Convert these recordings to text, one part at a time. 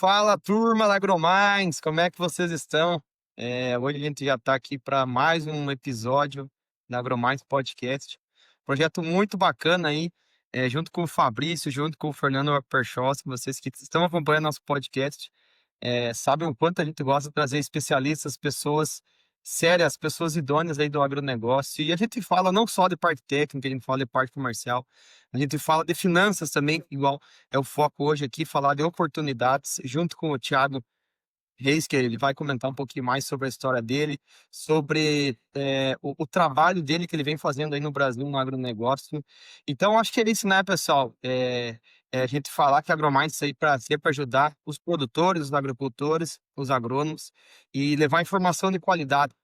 Fala, turma da AgroMinds, como é que vocês estão? Hoje a gente já está aqui para mais um episódio da AgroMinds Podcast. Projeto muito bacana aí, junto com o Fabrício, junto com o Fernando Perchossi, vocês que estão acompanhando nosso podcast, sabem o quanto a gente gosta de trazer especialistas, pessoas sérias, pessoas idôneas aí do agronegócio. E a gente fala não só de parte técnica, a gente fala de parte comercial, a gente fala de finanças também, igual é o foco hoje aqui, falar de oportunidades, junto com o Thiago Reis, que ele vai comentar um pouquinho mais sobre a história dele, sobre o trabalho dele que ele vem fazendo aí no Brasil, no agronegócio. Então, acho que é isso, né, pessoal? A gente falar que a AgroMinds aí para ser para ajudar os produtores, os agricultores, os agrônomos e levar informação de qualidade.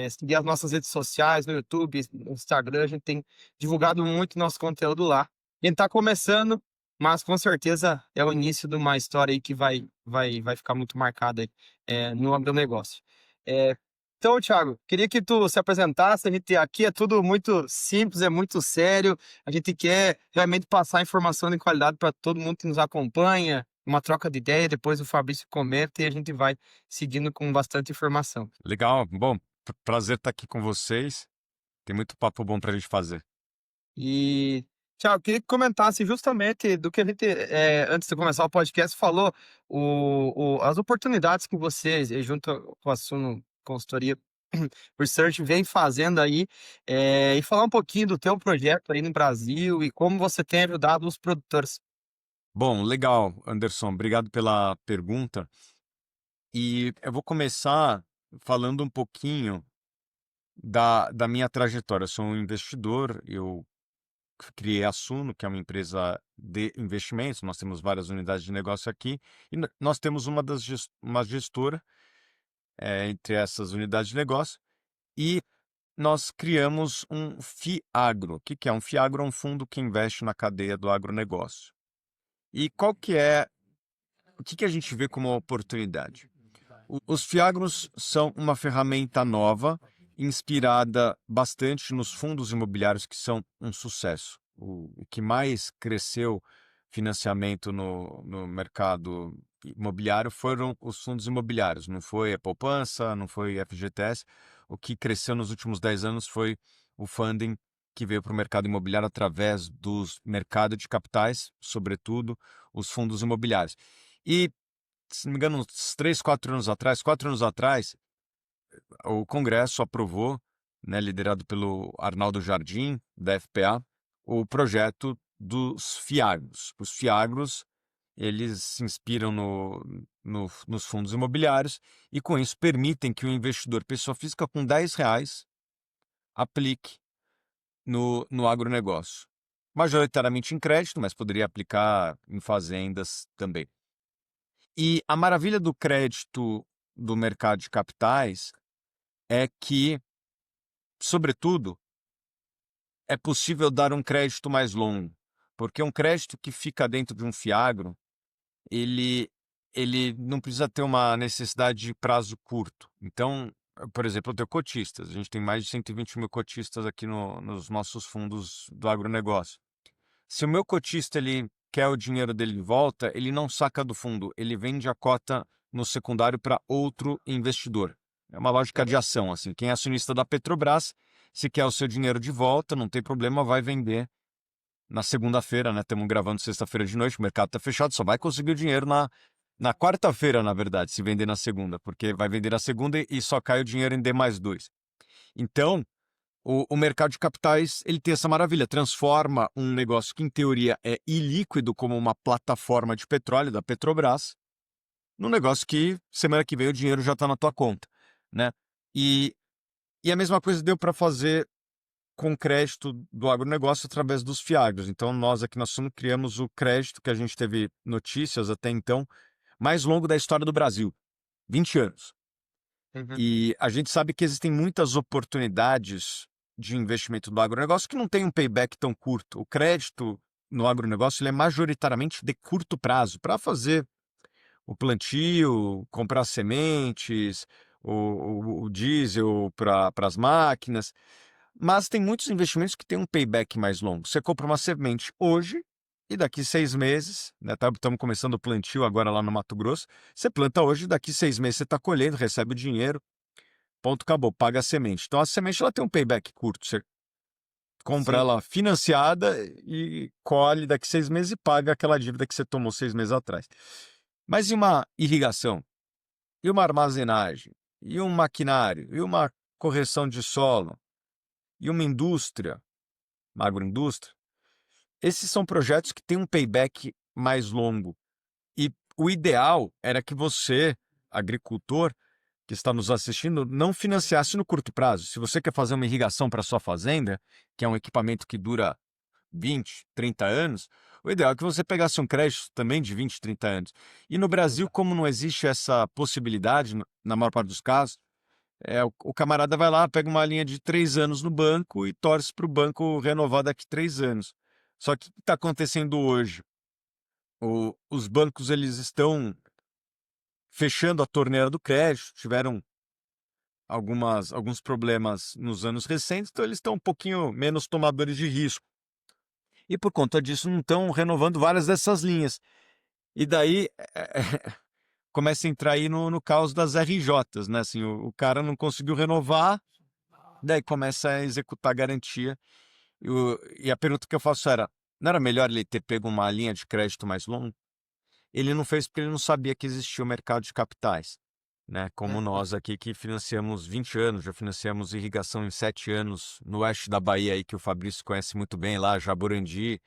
Seguir as nossas redes sociais, no YouTube, no Instagram, a gente tem divulgado muito nosso conteúdo lá. A gente está começando, mas com certeza é o início de uma história aí que vai ficar muito marcada aí, no agronegócio. É, então, Thiago, queria que tu se apresentasse. A gente aqui é tudo muito simples, é muito sério. A gente quer realmente passar informação de qualidade para todo mundo que nos acompanha, uma troca de ideia. Depois o Fabrício comenta e a gente vai seguindo com bastante informação. Legal, bom, prazer estar aqui com vocês. Tem muito papo bom pra gente fazer. E, Thiago, queria que comentasse justamente do que a gente, antes de começar o podcast, falou, as oportunidades que vocês, junto com a Suno Consultoria Research, vem fazendo aí, e falar um pouquinho do teu projeto aí no Brasil e como você tem ajudado os produtores. Bom, legal, Anderson, obrigado pela pergunta. E eu vou começar falando um pouquinho da minha trajetória. Eu sou um investidor, eu criei a Suno, que é uma empresa de investimentos. Nós temos várias unidades de negócio aqui e nós temos uma gestora entre essas unidades de negócio. E nós criamos um FIAGRO. O que que é? Um FIAGRO é um fundo que investe na cadeia do agronegócio. E qual que é, o que que a gente vê como oportunidade? Os FIAGROS são uma ferramenta nova, inspirada bastante nos fundos imobiliários que são um sucesso. O que mais cresceu financiamento no mercado imobiliário foram os fundos imobiliários, não foi a poupança, não foi FGTS. O que cresceu nos últimos 10 anos foi o funding que veio para o mercado imobiliário através dos mercados de capitais, sobretudo os fundos imobiliários. E, se não me engano, uns 3, 4 anos atrás, o Congresso aprovou, né, liderado pelo Arnaldo Jardim, da FPA, o projeto dos FIAGROS. Os FIAGROS, eles se inspiram nos fundos imobiliários e, com isso, permitem que o investidor, pessoa física, com R$ 10, aplique no agronegócio. Majoritariamente em crédito, mas poderia aplicar em fazendas também. E a maravilha do crédito do mercado de capitais é que, sobretudo, é possível dar um crédito mais longo, porque um crédito que fica dentro de um fiagro, ele, ele não precisa ter uma necessidade de prazo curto. Então, por exemplo, eu tenho cotistas, a gente tem mais de 120 mil cotistas aqui nos nossos fundos do agronegócio. Se o meu cotista ele quer o dinheiro dele de volta, ele não saca do fundo, ele vende a cota no secundário para outro investidor. É uma lógica de ação, assim. Quem é acionista da Petrobras, se quer o seu dinheiro de volta, não tem problema, vai vender na segunda-feira, né? Estamos gravando sexta-feira de noite, o mercado está fechado, só vai conseguir o dinheiro na quarta-feira, na verdade, se vender na segunda, porque vai vender na segunda e só cai o dinheiro em D mais dois. Então, o mercado de capitais, ele tem essa maravilha, transforma um negócio que em teoria é ilíquido, como uma plataforma de petróleo da Petrobras, num negócio que semana que vem o dinheiro já está na tua conta, né? E, e a mesma coisa deu para fazer com crédito do agronegócio através dos fiagros. Então nós aqui na Suno criamos o crédito que a gente teve notícias até então, mais longo da história do Brasil, 20 anos. Uhum. E a gente sabe que existem muitas oportunidades de investimento do agronegócio que não tem um payback tão curto. O crédito no agronegócio ele é majoritariamente de curto prazo, para fazer o plantio, comprar sementes, o diesel para as máquinas. Mas tem muitos investimentos que têm um payback mais longo. Você compra uma semente hoje e daqui 6 meses, né, estamos começando o plantio agora lá no Mato Grosso, você planta hoje, daqui 6 meses você está colhendo, recebe o dinheiro, ponto, acabou, paga a semente. Então a semente ela tem um payback curto, você compra Sim. ela financiada e colhe daqui 6 meses e paga aquela dívida que você tomou 6 meses atrás. Mas e uma irrigação? E uma armazenagem? E um maquinário? E uma correção de solo? E uma indústria? Uma agroindústria? Esses são projetos que têm um payback mais longo. E o ideal era que você, agricultor, que está nos assistindo, não financiasse no curto prazo. Se você quer fazer uma irrigação para sua fazenda, que é um equipamento que dura 20, 30 anos, o ideal é que você pegasse um crédito também de 20, 30 anos. E no Brasil, Exato. como não existe essa possibilidade, na maior parte dos casos, o camarada vai lá, pega uma linha de 3 anos no banco e torce para o banco renovar daqui 3 anos. Só que o que está acontecendo hoje? Os bancos eles estão fechando a torneira do crédito, tiveram alguns problemas nos anos recentes, então eles estão um pouquinho menos tomadores de risco. E por conta disso não estão renovando várias dessas linhas. E daí começa a entrar aí no caos das RJs, né? Assim, o cara não conseguiu renovar, daí começa a executar a garantia. E a pergunta que eu faço era, não era melhor ele ter pego uma linha de crédito mais longa? Ele não fez porque ele não sabia que existia o mercado de capitais, né? Como Uhum. nós aqui que financiamos 20 anos, já financiamos irrigação em 7 anos no oeste da Bahia aí que o Fabrício conhece muito bem lá, Jaborandi.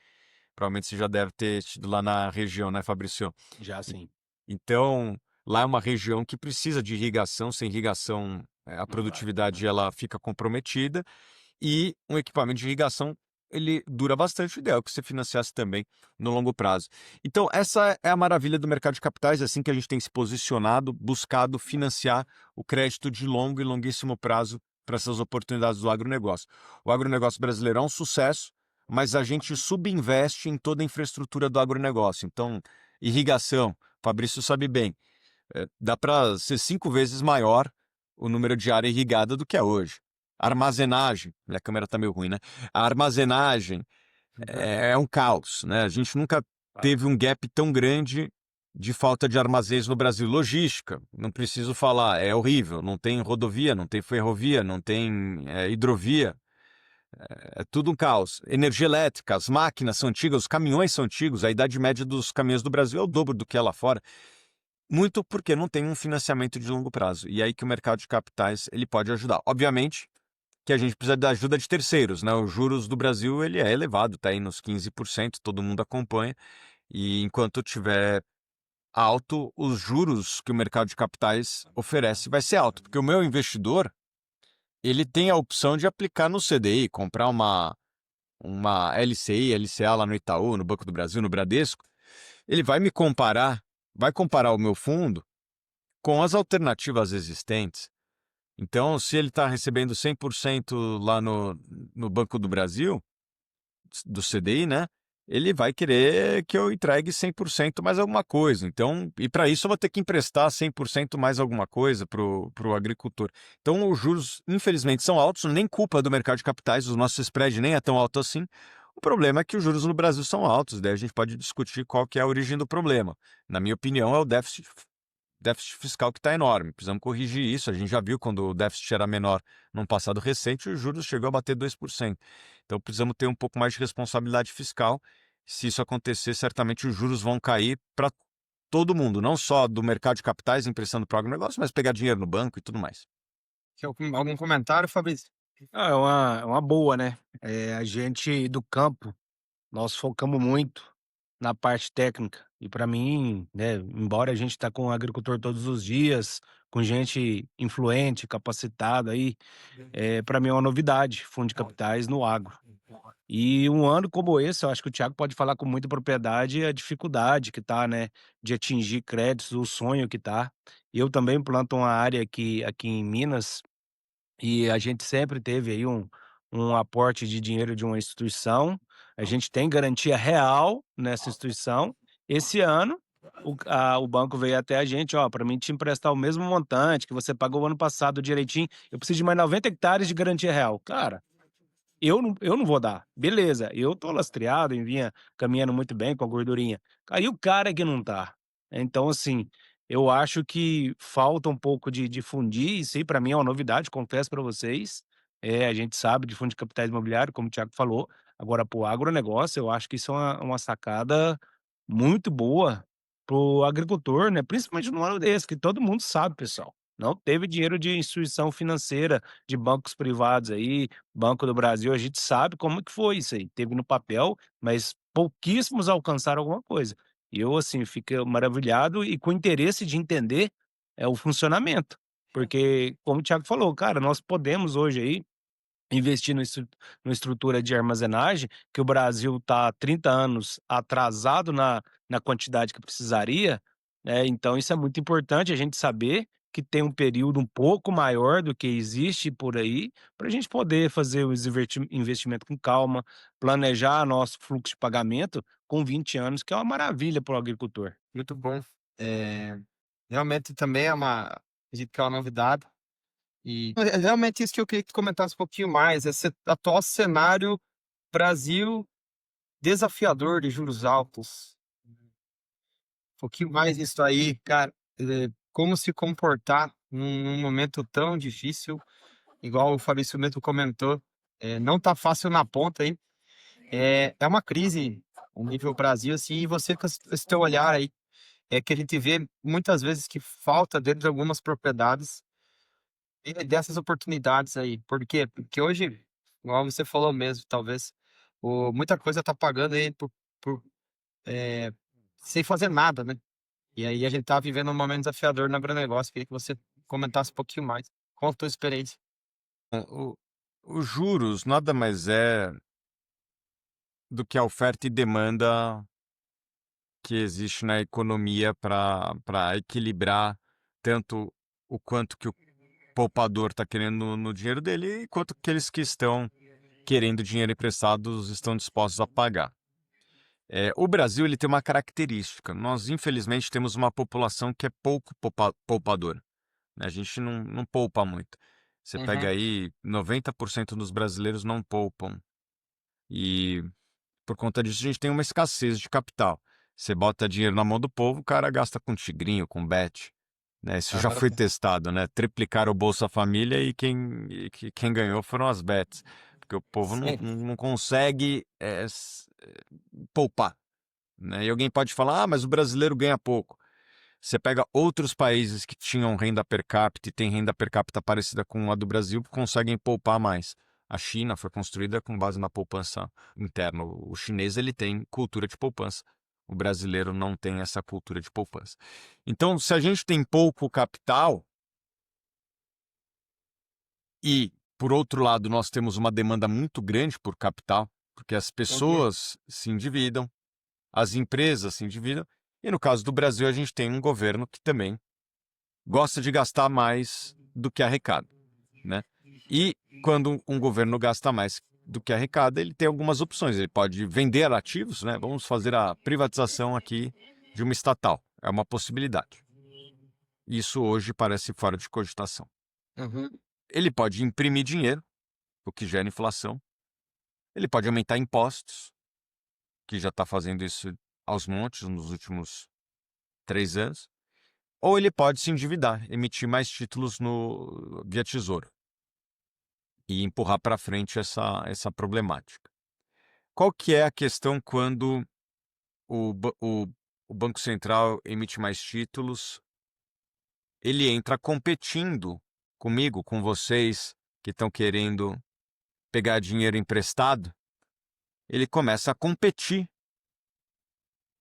Provavelmente você já deve ter tido lá na região, né, Fabrício? Já E- sim. Então, lá é uma região que precisa de irrigação, sem irrigação a Não vai. produtividade ela fica comprometida e um equipamento de irrigação ele dura bastante, o ideal é que você financiasse também no longo prazo. Então, essa é a maravilha do mercado de capitais, é assim que a gente tem se posicionado, buscado financiar o crédito de longo e longuíssimo prazo para essas oportunidades do agronegócio. O agronegócio brasileiro é um sucesso, mas a gente subinveste em toda a infraestrutura do agronegócio. Então, irrigação, Fabrício sabe bem, dá para ser 5 vezes maior o número de área irrigada do que é hoje. Armazenagem, minha câmera está meio ruim, né? A armazenagem é um caos, né? A gente nunca teve um gap tão grande de falta de armazéns no Brasil. Logística, não preciso falar, é horrível. Não tem rodovia, não tem ferrovia, não tem hidrovia. É tudo um caos. Energia elétrica, as máquinas são antigas, os caminhões são antigos, a idade média dos caminhões do Brasil é o dobro do que é lá fora. Muito porque não tem um financiamento de longo prazo. E aí que o mercado de capitais ele pode ajudar. Obviamente que a gente precisa da ajuda de terceiros, né? Os juros do Brasil ele é elevado, está aí nos 15%, todo mundo acompanha. E enquanto tiver alto, os juros que o mercado de capitais oferece vai ser alto. Porque o meu investidor, ele tem a opção de aplicar no CDI, comprar uma LCI, LCA lá no Itaú, no Banco do Brasil, no Bradesco. Ele vai comparar o meu fundo com as alternativas existentes. Então, se ele está recebendo 100% lá no Banco do Brasil, do CDI, né? Ele vai querer que eu entregue 100% mais alguma coisa. Então, e para isso eu vou ter que emprestar 100% mais alguma coisa para o agricultor. Então, os juros, infelizmente, são altos, nem culpa do mercado de capitais, o nosso spread nem é tão alto assim. O problema é que os juros no Brasil são altos, daí a gente pode discutir qual que é a origem do problema. Na minha opinião, é o déficit fiscal que está enorme. Precisamos corrigir isso. A gente já viu quando o déficit era menor num passado recente, os juros chegou a bater 2%. Então precisamos ter um pouco mais de responsabilidade fiscal. Se isso acontecer, certamente os juros vão cair para todo mundo, não só do mercado de capitais emprestando para o agronegócio, mas pegar dinheiro no banco e tudo mais. Quer algum comentário, Fabrício? Ah, é uma boa, né? A gente do campo, nós focamos muito na parte técnica. E para mim, né, embora a gente tá com o agricultor todos os dias, com gente influente, capacitada aí, para mim é uma novidade, fundo de capitais no agro. E um ano como esse, eu acho que o Thiago pode falar com muita propriedade a dificuldade que tá, né, de atingir créditos, o sonho que tá. Eu também planto uma área aqui em Minas. E a gente sempre teve aí um aporte de dinheiro de uma instituição, a gente tem garantia real nessa instituição. Esse ano, o banco veio até a gente: "Ó, para mim te emprestar o mesmo montante que você pagou o ano passado direitinho, eu preciso de mais 90 hectares de garantia real". Cara, eu não vou dar. Beleza, eu tô lastreado e vinha caminhando muito bem com a gordurinha. Aí o cara que não tá. Então, assim, eu acho que falta um pouco de fundir, isso aí pra mim é uma novidade, confesso pra vocês. A gente sabe de fundo de capitais imobiliário, como o Thiago falou. Agora, para o agronegócio, eu acho que isso é uma sacada muito boa pro agricultor, né, principalmente num ano desse, que todo mundo sabe, pessoal, não teve dinheiro de instituição financeira, de bancos privados aí, Banco do Brasil, a gente sabe como que foi isso aí, teve no papel, mas pouquíssimos alcançaram alguma coisa. E eu, assim, fiquei maravilhado e com interesse de entender, o funcionamento, porque como o Thiago falou, cara, nós podemos hoje aí investir numa estrutura de armazenagem, que o Brasil está há 30 anos atrasado na quantidade que precisaria, né, então isso é muito importante a gente saber que tem um período um pouco maior do que existe por aí, para a gente poder fazer os investimento com calma, planejar nosso fluxo de pagamento com 20 anos, que é uma maravilha para o agricultor. Muito bom. Eh, realmente também é uma acredito que é uma novidade. E é realmente isso que eu queria que tu comentasse um pouquinho mais, esse atual cenário Brasil desafiador de juros altos. Um pouquinho mais isso aí, cara, como se comportar num momento tão difícil, igual o Fabrício mesmo comentou, não tá fácil na ponta aí. É uma crise, um nível Brasil, assim, e você com esse teu olhar aí, é que a gente vê muitas vezes que falta dentro de algumas propriedades dessas oportunidades aí. Por quê? Porque hoje, igual você falou mesmo, talvez, muita coisa tá pagando aí por, eh, sem fazer nada, né? E aí a gente tá vivendo um momento desafiador no agronegócio. Queria que você comentasse um pouquinho mais. Qual a tua experiência? O, os juros nada mais é do que a oferta e demanda que existe na economia para equilibrar tanto o quanto que o poupador está querendo no dinheiro dele e quanto aqueles que estão querendo dinheiro emprestado estão dispostos a pagar. O Brasil ele tem uma característica. Nós, infelizmente, temos uma população que é pouco poupadora, né? A gente não poupa muito. Você pega Uhum. aí, 90% dos brasileiros não poupam. E por conta disso, a gente tem uma escassez de capital. Você bota dinheiro na mão do povo, o cara gasta com tigrinho, com bet. Né? Isso já Aham. foi testado, né? Triplicaram o Bolsa Família e quem ganhou foram as bets. Porque o povo Sim. não consegue poupar. Né? E alguém pode falar, mas o brasileiro ganha pouco. Você pega outros países que tinham renda per capita e têm renda per capita parecida com a do Brasil, conseguem poupar mais. A China foi construída com base na poupança interna. O chinês ele tem cultura de poupança. O brasileiro não tem essa cultura de poupança. Então, se a gente tem pouco capital e, por outro lado, nós temos uma demanda muito grande por capital, porque as Uhum. pessoas se endividam, as empresas se endividam, e no caso do Brasil, a gente tem um governo que também gosta de gastar mais do que arrecada, né? E quando um governo gasta mais do que arrecada, ele tem algumas opções. Ele pode vender ativos, né? Vamos fazer a privatização aqui de uma estatal. É uma possibilidade. Isso hoje parece fora de cogitação. Uhum. Ele pode imprimir dinheiro, o que gera inflação. Ele pode aumentar impostos, que já está fazendo isso aos montes nos últimos 3 anos. Ou ele pode se endividar, emitir mais títulos via tesouro e empurrar para frente essa problemática. Qual que é a questão quando o Banco Central emite mais títulos? Ele entra competindo comigo, com vocês que estão querendo pegar dinheiro emprestado. Ele começa a competir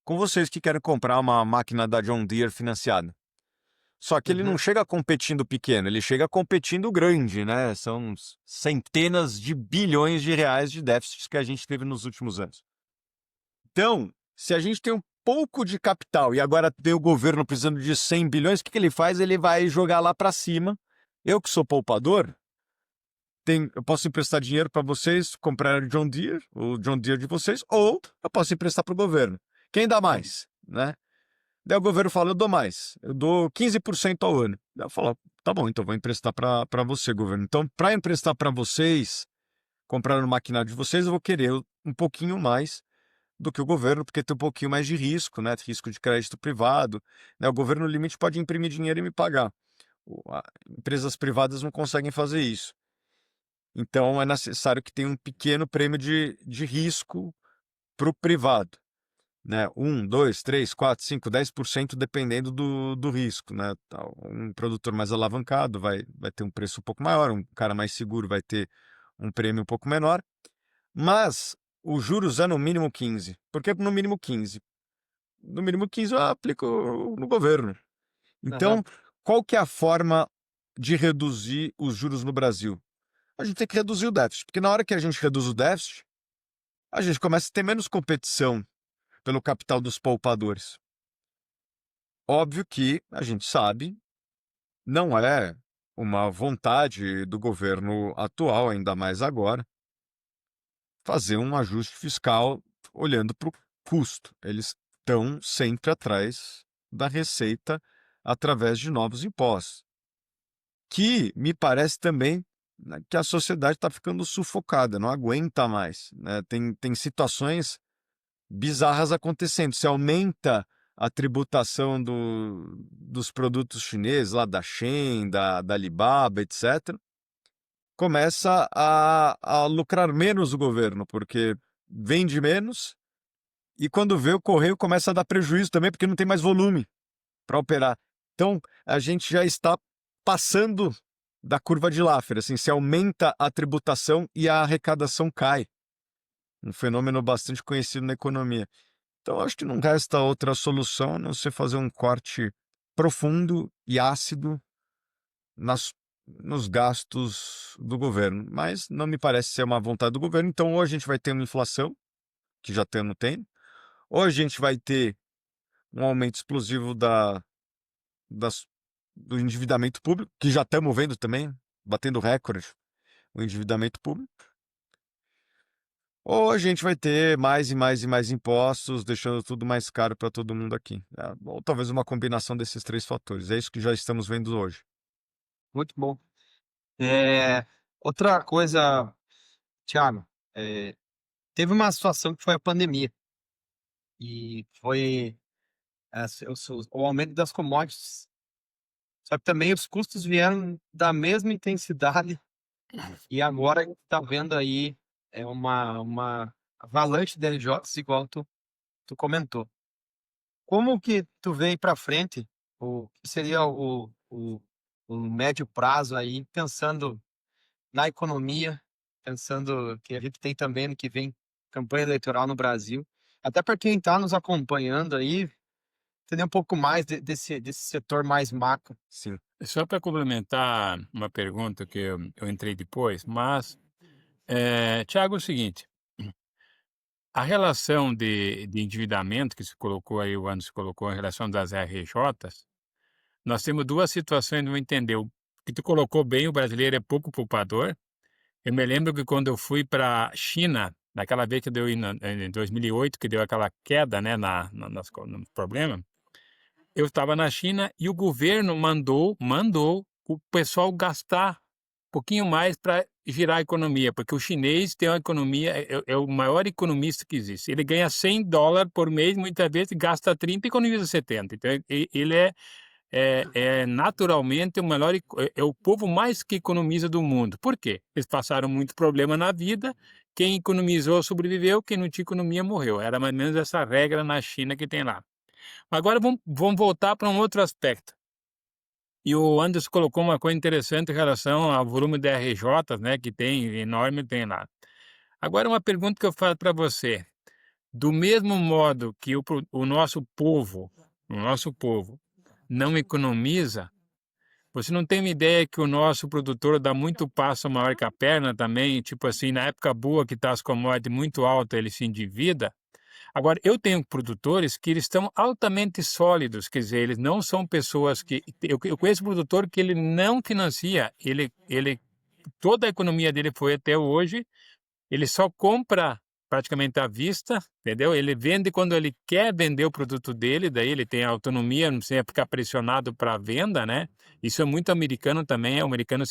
com vocês que querem comprar uma máquina da John Deere financiada. Só que ele não Uhum. chega competindo pequeno, ele chega competindo grande, né? São centenas de bilhões de reais de déficits que a gente teve nos últimos anos. Então, se a gente tem um pouco de capital e agora tem o governo precisando de 100 bilhões, o que ele faz? Ele vai jogar lá para cima. Eu que sou poupador, eu posso emprestar dinheiro para vocês comprarem o John Deere de vocês, ou eu posso emprestar para o governo. Quem dá mais, né? Daí o governo fala, eu dou mais, eu dou 15% ao ano. Daí eu falo, tá bom, então vou emprestar para você, governo. Então, para emprestar para vocês, comprar no maquinário de vocês, eu vou querer um pouquinho mais do que o governo, porque tem um pouquinho mais de risco, né? Risco de crédito privado, né? O governo, no limite, pode imprimir dinheiro e me pagar. Empresas privadas não conseguem fazer isso. Então, é necessário que tenha um pequeno prêmio de risco para o privado, né? 1, 2, 3, 4, 5, 10%, dependendo do risco, né? Um produtor mais alavancado vai ter um preço um pouco maior, um cara mais seguro vai ter um prêmio um pouco menor, mas os juros é no mínimo 15. Por que no mínimo 15? No mínimo 15 eu aplico no governo. Aham. Então, qual que é a forma de reduzir os juros no Brasil? A gente tem que reduzir o déficit, porque na hora que a gente reduz o déficit, a gente começa a ter menos competição pelo capital dos poupadores. Óbvio que a gente sabe, não é uma vontade do governo atual, ainda mais agora, fazer um ajuste fiscal olhando para o custo. Eles estão sempre atrás da receita através de novos impostos, que me parece também, né, que a sociedade está ficando sufocada, não aguenta mais, né? Tem situações bizarras acontecendo. Se aumenta a tributação dos produtos chineses, lá da Shein, da Alibaba, etc., começa a lucrar menos o governo, porque vende menos e quando vê o correio começa a dar prejuízo também, porque não tem mais volume para operar. Então, a gente já está passando da curva de Laffer, assim, se aumenta a tributação e a arrecadação cai. Um fenômeno bastante conhecido na economia. Então, acho que não resta outra solução a não ser fazer um corte profundo e ácido nos gastos do governo. Mas não me parece ser uma vontade do governo. Então, ou a gente vai ter uma inflação, que já tem, não tem, ou a gente vai ter um aumento explosivo das, do endividamento público, que já estamos vendo também, batendo recorde, o endividamento público. Ou a gente vai ter mais e mais e mais impostos, deixando tudo mais caro para todo mundo aqui. Ou talvez uma combinação desses três fatores. É isso que já estamos vendo hoje. Muito bom. Outra coisa, Thiago, teve uma situação que foi a pandemia e foi o aumento das commodities. Só que também os custos vieram da mesma intensidade e agora a gente está vendo aí uma avalanche de LJs, igual tu comentou. Como que tu vê para frente o que seria o médio prazo aí, pensando na economia, pensando que a gente tem também no que vem campanha eleitoral no Brasil, até para quem está nos acompanhando aí, entender um pouco mais desse setor mais macro. Sim. Só para complementar uma pergunta que eu entrei depois, mas, Thiago, é o seguinte, a relação de endividamento que se colocou aí, o Anderson colocou, em relação das RJs, nós temos duas situações, não entendeu. Que tu colocou bem, o brasileiro é pouco poupador. Eu me lembro que quando eu fui para a China, naquela vez que deu em 2008, que deu aquela queda, né, no problema, eu estava na China e o governo mandou o pessoal gastar um pouquinho mais para girar a economia, porque o chinês tem uma economia, é o maior economista que existe. Ele ganha $100 por mês, muitas vezes gasta 30 e economiza 70. Então, ele é naturalmente o melhor, é o povo mais que economiza do mundo. Por quê? Eles passaram muito problema na vida, quem economizou sobreviveu, quem não tinha economia morreu. Era mais ou menos essa regra na China que tem lá. Agora vamos voltar para um outro aspecto. E o Anderson colocou uma coisa interessante em relação ao volume de RJs, né, que tem enorme, tem lá. Agora uma pergunta que eu faço para você. Do mesmo modo que o nosso povo não economiza, você não tem uma ideia que o nosso produtor dá muito passo maior que a perna também, tipo assim, na época boa que está as commodities muito altas, ele se endivida? Agora, eu tenho produtores que eles estão altamente sólidos, quer dizer, eles não são pessoas que... Eu conheço produtor que ele não financia, toda a economia dele foi até hoje, ele só compra praticamente à vista, entendeu? Ele vende quando ele quer vender o produto dele, daí ele tem autonomia, não precisa ficar pressionado para venda, né? Isso é muito americano também, o americano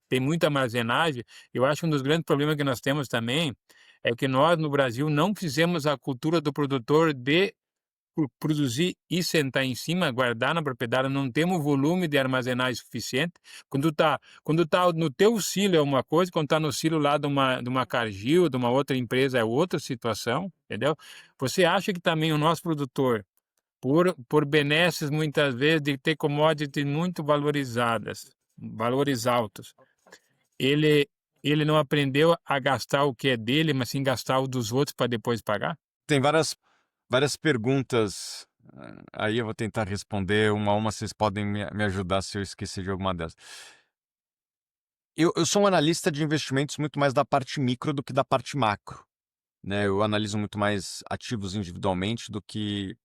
tem muita armazenagem. Eu acho que um dos grandes problemas que nós temos também é que nós, no Brasil, não fizemos a cultura do produtor de produzir e sentar em cima, guardar na propriedade, não temos volume de armazenagem suficiente. Quando tá no teu silo é uma coisa, quando tá no silo lá de uma Cargill, de uma outra empresa é outra situação, entendeu? Você acha que também o nosso produtor, por benesses muitas vezes de ter commodities muito valorizadas, valores altos, ele ele não aprendeu a gastar o que é dele, mas sim gastar o dos outros para depois pagar? Tem várias perguntas. Aí eu vou tentar responder uma a uma. Vocês podem me ajudar se eu esquecer de alguma delas. Eu sou um analista de investimentos muito mais da parte micro do que da parte macro, né? Eu analiso muito mais ativos individualmente do que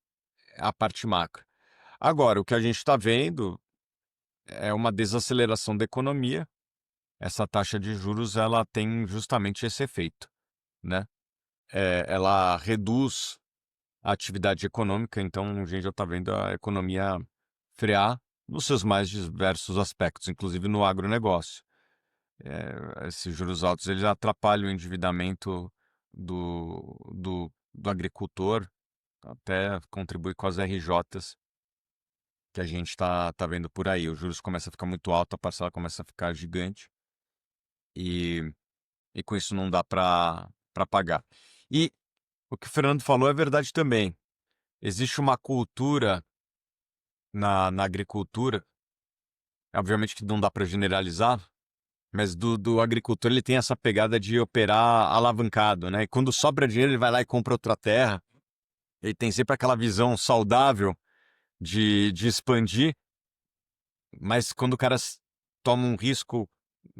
a parte macro. Agora, o que a gente está vendo é uma desaceleração da economia. Essa taxa de juros ela tem justamente esse efeito, né? Ela reduz a atividade econômica, então a gente já está vendo a economia frear nos seus mais diversos aspectos, inclusive no agronegócio. Esses juros altos eles atrapalham o endividamento do agricultor, até contribui com as RJs que a gente tá vendo por aí. Os juros começam a ficar muito alto, a parcela começa a ficar gigante e, e com isso não dá para pagar. E o que o Fernando falou é verdade também. Existe uma cultura na agricultura, obviamente que não dá para generalizar, mas do agricultor ele tem essa pegada de operar alavancado, né? E quando sobra dinheiro ele vai lá e compra outra terra. Ele tem sempre aquela visão saudável de expandir, mas quando o cara toma um risco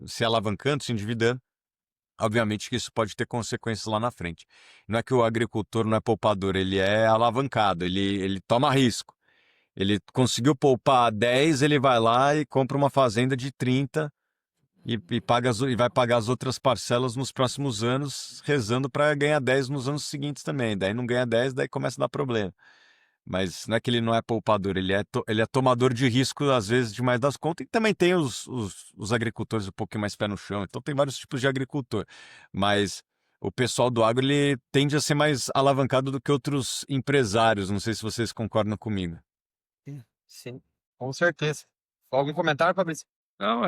se alavancando, se endividando, obviamente que isso pode ter consequências lá na frente. Não é que o agricultor não é poupador, ele é alavancado, ele toma risco. Ele conseguiu poupar 10, ele vai lá e compra uma fazenda de 30 e vai pagar as outras parcelas nos próximos anos, rezando para ganhar 10 nos anos seguintes também. Daí não ganha 10, daí começa a dar problema. Mas não é que ele não é poupador, ele é tomador de risco, às vezes, demais das contas. E também tem os agricultores um pouquinho mais pé no chão. Então tem vários tipos de agricultor. Mas o pessoal do agro, ele tende a ser mais alavancado do que outros empresários. Não sei se vocês concordam comigo. Sim, com certeza. Algum comentário, Fabrício? Não,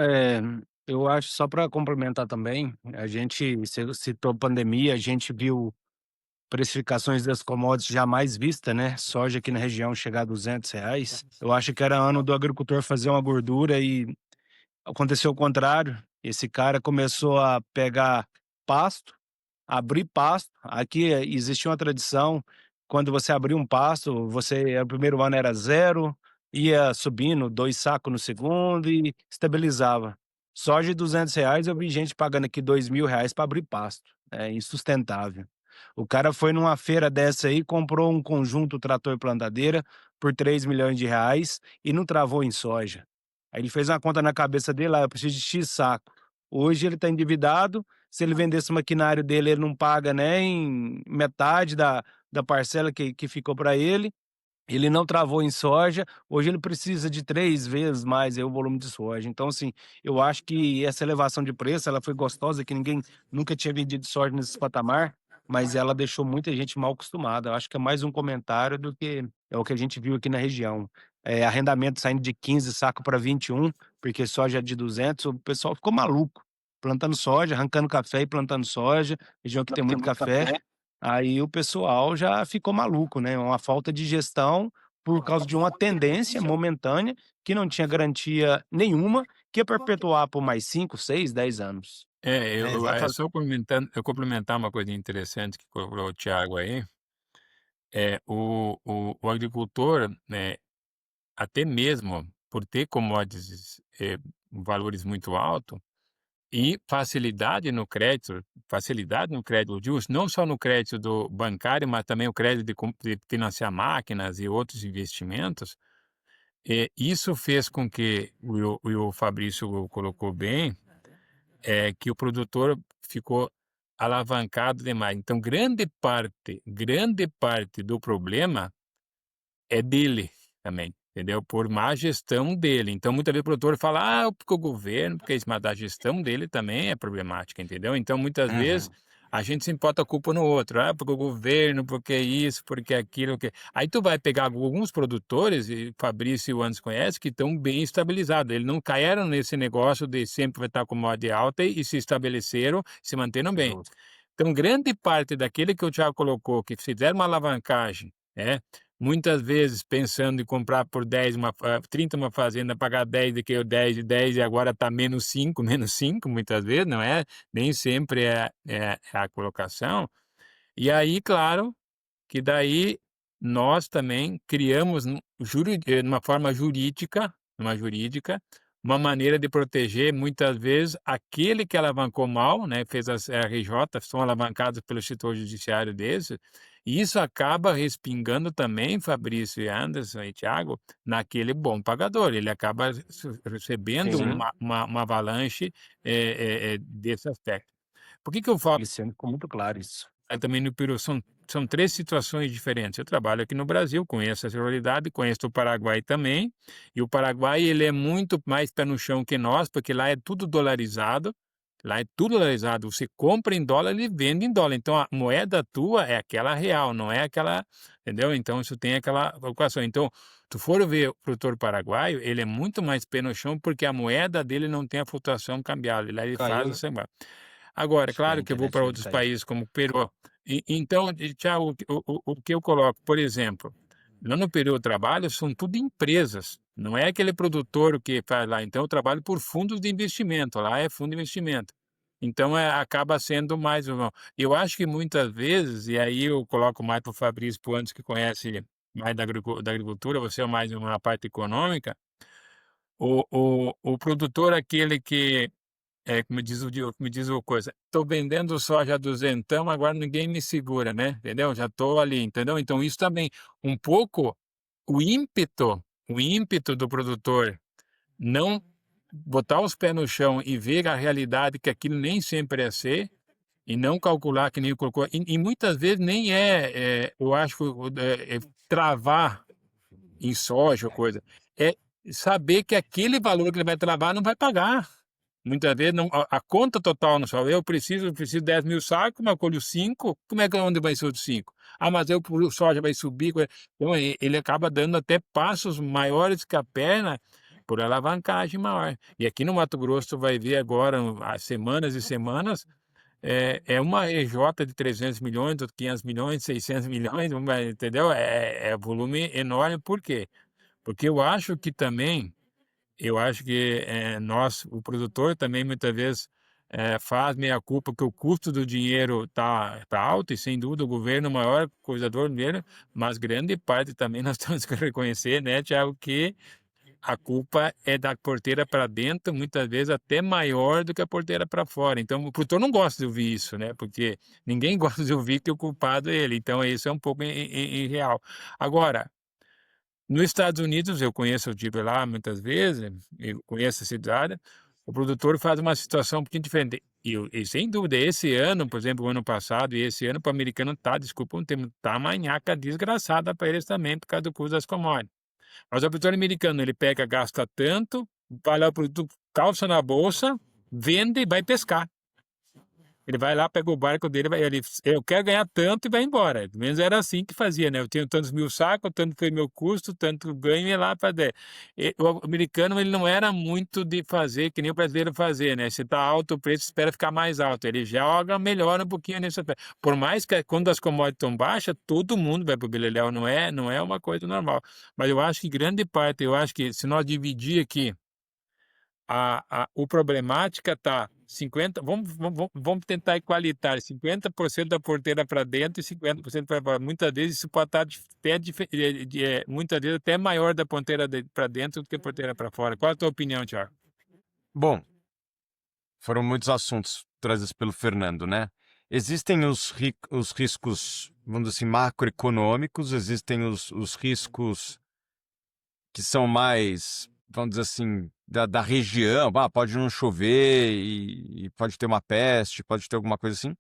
eu acho, só para complementar também, a gente citou pandemia, a gente viu precificações das commodities jamais vista, né? Soja aqui na região chegar a R$ 200. Eu acho que era ano do agricultor fazer uma gordura e aconteceu o contrário. Esse cara começou a pegar pasto, abrir pasto. Aqui existia uma tradição, quando você abria um pasto, o primeiro ano era zero, ia subindo 2 sacos no segundo e estabilizava. Soja de R$ 200, eu vi gente pagando aqui R$ 2.000 para abrir pasto. É insustentável. O cara foi numa feira dessa aí, comprou um conjunto trator e plantadeira por R$ 3 milhões e não travou em soja. Aí ele fez uma conta na cabeça dele, eu preciso de X saco. Hoje ele está endividado, se ele vender esse maquinário dele, ele não paga nem metade da parcela que ficou para ele. Ele não travou em soja, hoje ele precisa de 3 vezes mais aí o volume de soja. Então, assim, eu acho que essa elevação de preço, ela foi gostosa, que ninguém nunca tinha vendido soja nesse patamar, mas ela deixou muita gente mal acostumada. Eu acho que é mais um comentário do que é o que a gente viu aqui na região. Arrendamento saindo de 15 saco para 21, porque soja de 200, o pessoal ficou maluco, plantando soja, arrancando café e plantando soja, região que tem muito café. Aí o pessoal já ficou maluco, né, uma falta de gestão por causa de uma tendência momentânea que não tinha garantia nenhuma, que ia perpetuar por mais 5, 6, 10 anos. Exatamente. Só complementar uma coisa interessante que colocou o Thiago aí, o agricultor, né, até mesmo por ter commodities, valores muito alto e facilidade no crédito justo, não só no crédito do bancário, mas também o crédito de financiar máquinas e outros investimentos, isso fez com que o Fabrício colocou bem, que o produtor ficou alavancado demais. Então grande parte do problema é dele também, entendeu? Por má gestão dele. Então, muitas vezes o produtor fala: "Ah, porque o governo, porque isso", mas a gestão dele também é problemática, entendeu? Então, muitas vezes, Uhum. a gente sempre bota a culpa no outro. "Ah, porque o governo, porque isso, porque aquilo, que". Aí tu vai pegar alguns produtores, e o Fabrício e o Anderson conhecem, que estão bem estabilizados. Eles não caíram nesse negócio de sempre vai estar com moeda alta e se estabeleceram, se manteram bem. Justo. Então, grande parte daquele que o Thiago colocou, que fizeram uma alavancagem, muitas vezes pensando em comprar por 10 30 uma fazenda, pagar 10 e que o 10 e 10 e agora está menos 5 menos 5 muitas vezes, não é? Nem sempre é a colocação. E aí, claro, que daí nós também criamos numa forma jurídica, uma maneira de proteger muitas vezes aquele que alavancou mal, né, fez as RJ, são alavancados pelo setor judiciário desse, e isso acaba respingando também, Fabrício e Anderson e Thiago, naquele bom pagador, ele acaba recebendo Sim, uma avalanche desse aspecto. Por que que eu falo esse ano ficou muito claro isso. também no Peru? São 3 situações diferentes. Eu trabalho aqui no Brasil, conheço essa realidade, conheço o Paraguai também, e o Paraguai ele é muito mais pé no chão que nós, porque lá é tudo dolarizado, você compra em dólar e vende em dólar, então a moeda tua é aquela real, não é aquela, entendeu? Então isso tem aquela preocupação. Então, tu for ver o produtor paraguaio, ele é muito mais pé no chão, porque a moeda dele não tem a flutuação cambial, lá ele Caiu, faz né? essa. Agora, é Acho que a claro que eu vou internet para dele outros caiu. países como o Peru. Então, Thiago, o que eu coloco, por exemplo, lá no Peru eu trabalho, são tudo empresas, não é aquele produtor que faz lá. Então, eu trabalho por fundos de investimento, lá é fundo de investimento. Então, acaba sendo mais uma. Eu acho que muitas vezes, e aí eu coloco mais para o Fabrício, para o Anderson, que conhece mais da agricultura, você é mais uma parte econômica, o produtor, aquele que me diz o coisa, tô vendendo soja a duzentão, agora ninguém me segura, né, entendeu? Já tô ali, entendeu? Então isso também, um pouco o ímpeto do produtor não botar os pés no chão e ver a realidade que aquilo nem sempre é ser, e não calcular que nem colocou e muitas vezes nem eu acho que travar em soja ou coisa, é saber que aquele valor que ele vai travar não vai pagar. Muitas vezes não a conta total não sobe. Eu preciso 10.000 sacos, mas eu colho 5, como é que onde vai ser os 5? Ah, mas eu o soja vai subir, então ele acaba dando até passos maiores que a perna, por alavancagem maior. E aqui no Mato Grosso tu vai ver agora, há semanas e semanas, uma EJ de 300 milhões, outro 500 milhões, 600 milhões, entendeu? É volume enorme, por quê? Porque eu acho que nós, o produtor também muitas vezes faz meia culpa que o custo do dinheiro tá alto e sem dúvida o governo é o maior coisador do dinheiro, mas grande parte também nós temos que reconhecer, né, Tiago, que a culpa é da porteira para dentro, muitas vezes até maior do que a porteira para fora. Então o produtor não gosta de ouvir isso, né, porque ninguém gosta de ouvir que o culpado é ele. Então isso é um pouco irreal. Agora, nos Estados Unidos, eu conheço, eu tive lá muitas vezes, eu conheço a cidade, o produtor faz uma situação um pouquinho diferente. E sem dúvida, esse ano, por exemplo, o ano passado e esse ano, para o americano desculpa um termo, tá manhaca desgraçada para eles também, por causa do custo das commodities. Mas o produtor americano, ele pega, gasta tanto, vai lá o produto, calça na bolsa, vende e vai pescar. Ele vai lá, pega o barco dele, eu quero ganhar tanto e vai embora. Pelo menos era assim que fazia, né? Eu tenho tantos mil sacos, tanto foi meu custo, tanto ganho e lá para der. O americano ele não era muito de fazer que nem o brasileiro fazer, né? Se tá alto o preço, espera ficar mais alto. Ele joga, melhora um pouquinho nesse aspecto. Por mais que quando as commodities estão baixas, todo mundo vai para o beleléu, não é uma coisa normal. Mas eu acho que grande parte, eu acho que se nós dividir aqui o problemática está 50, vamos tentar equalitar 50% da porteira para dentro e 50% para fora. Muitas vezes isso pode estar muitas vezes até maior da porteira para dentro do que a porteira para fora. Qual a tua opinião, Thiago? Bom, foram muitos assuntos trazidos pelo Fernando, né? Existem os riscos, vamos dizer assim, macroeconômicos, existem os riscos que são mais, vamos dizer assim, da região. Pode não chover e pode ter uma peste, pode ter alguma coisa assim.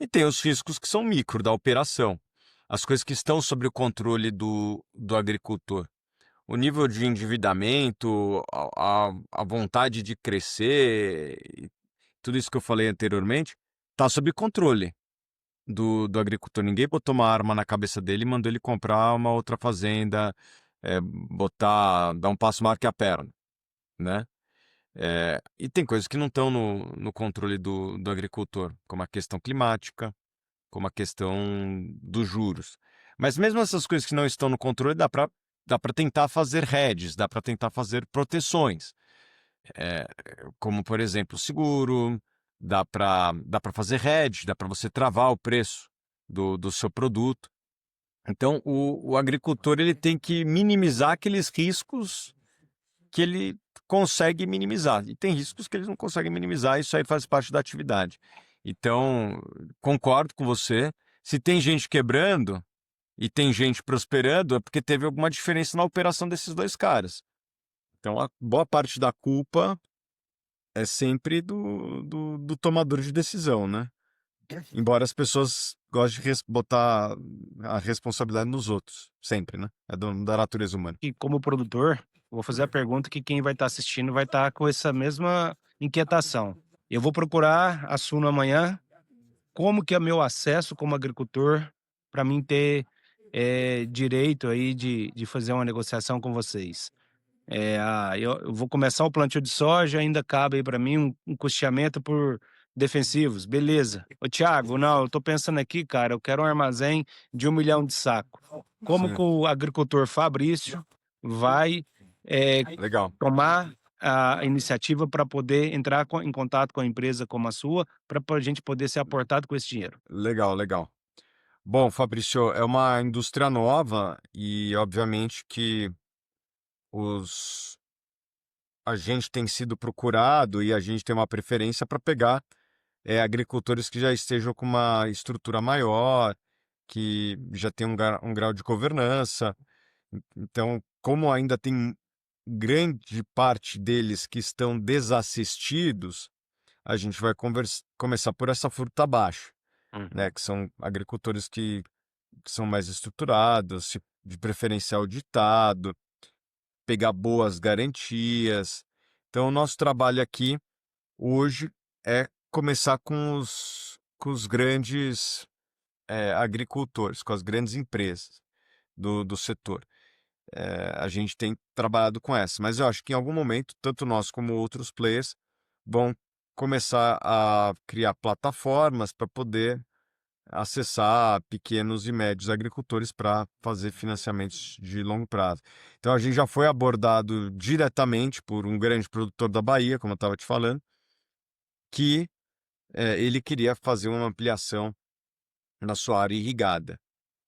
E tem os riscos que são micro da operação, as coisas que estão sob o controle do agricultor. O nível de endividamento, a vontade de crescer, e tudo isso que eu falei anteriormente, está sob controle do agricultor. Ninguém botou uma arma na cabeça dele e mandou ele comprar uma outra fazenda, dar um passo maior que a perna, né? E tem coisas que não estão no controle do agricultor, como a questão climática, como a questão dos juros. Mas mesmo essas coisas que não estão no controle, dá para tentar fazer hedges, dá para tentar fazer proteções. É, como, por exemplo, seguro, dá para fazer hedge, dá para você travar o preço do seu produto. Então, o agricultor ele tem que minimizar aqueles riscos que ele consegue minimizar. E tem riscos que eles não conseguem minimizar, isso aí faz parte da atividade. Então, concordo com você. Se tem gente quebrando e tem gente prosperando, é porque teve alguma diferença na operação desses dois caras. Então, a boa parte da culpa é sempre do tomador de decisão, né? Embora as pessoas gostem de botar a responsabilidade nos outros, sempre, né? É da natureza humana. E como produtor, eu vou fazer a pergunta que quem vai estar assistindo vai estar com essa mesma inquietação. Eu vou procurar a Suno amanhã. Como que é meu acesso como agricultor para mim ter direito aí de fazer uma negociação com vocês? Eu vou começar o plantio de soja, ainda cabe aí para mim um custeamento por defensivos, beleza. Ô Thiago, não, eu tô pensando aqui, cara, eu quero um armazém de 1 milhão de saco. Como Sim. que o agricultor Fabrício vai Legal. tomar a iniciativa para poder entrar em contato com a empresa como a sua, para a gente poder ser aportado com esse dinheiro? Legal, legal. Bom, Fabrício, é uma indústria nova e, obviamente, que os... a gente tem sido procurado e a gente tem uma preferência para pegar agricultores que já estejam com uma estrutura maior, que já tem um grau de governança. Então, como ainda tem grande parte deles que estão desassistidos, a gente vai começar por essa fruta baixa, né? Que são agricultores que são mais estruturados, de preferencial auditado, pegar boas garantias. Então, o nosso trabalho aqui hoje é começar com os grandes agricultores, com as grandes empresas do setor. A gente tem trabalhado com essa, mas eu acho que em algum momento, tanto nós como outros players vão começar a criar plataformas para poder acessar pequenos e médios agricultores para fazer financiamentos de longo prazo. Então a gente já foi abordado diretamente por um grande produtor da Bahia, como eu estava te falando, que ele queria fazer uma ampliação na sua área irrigada.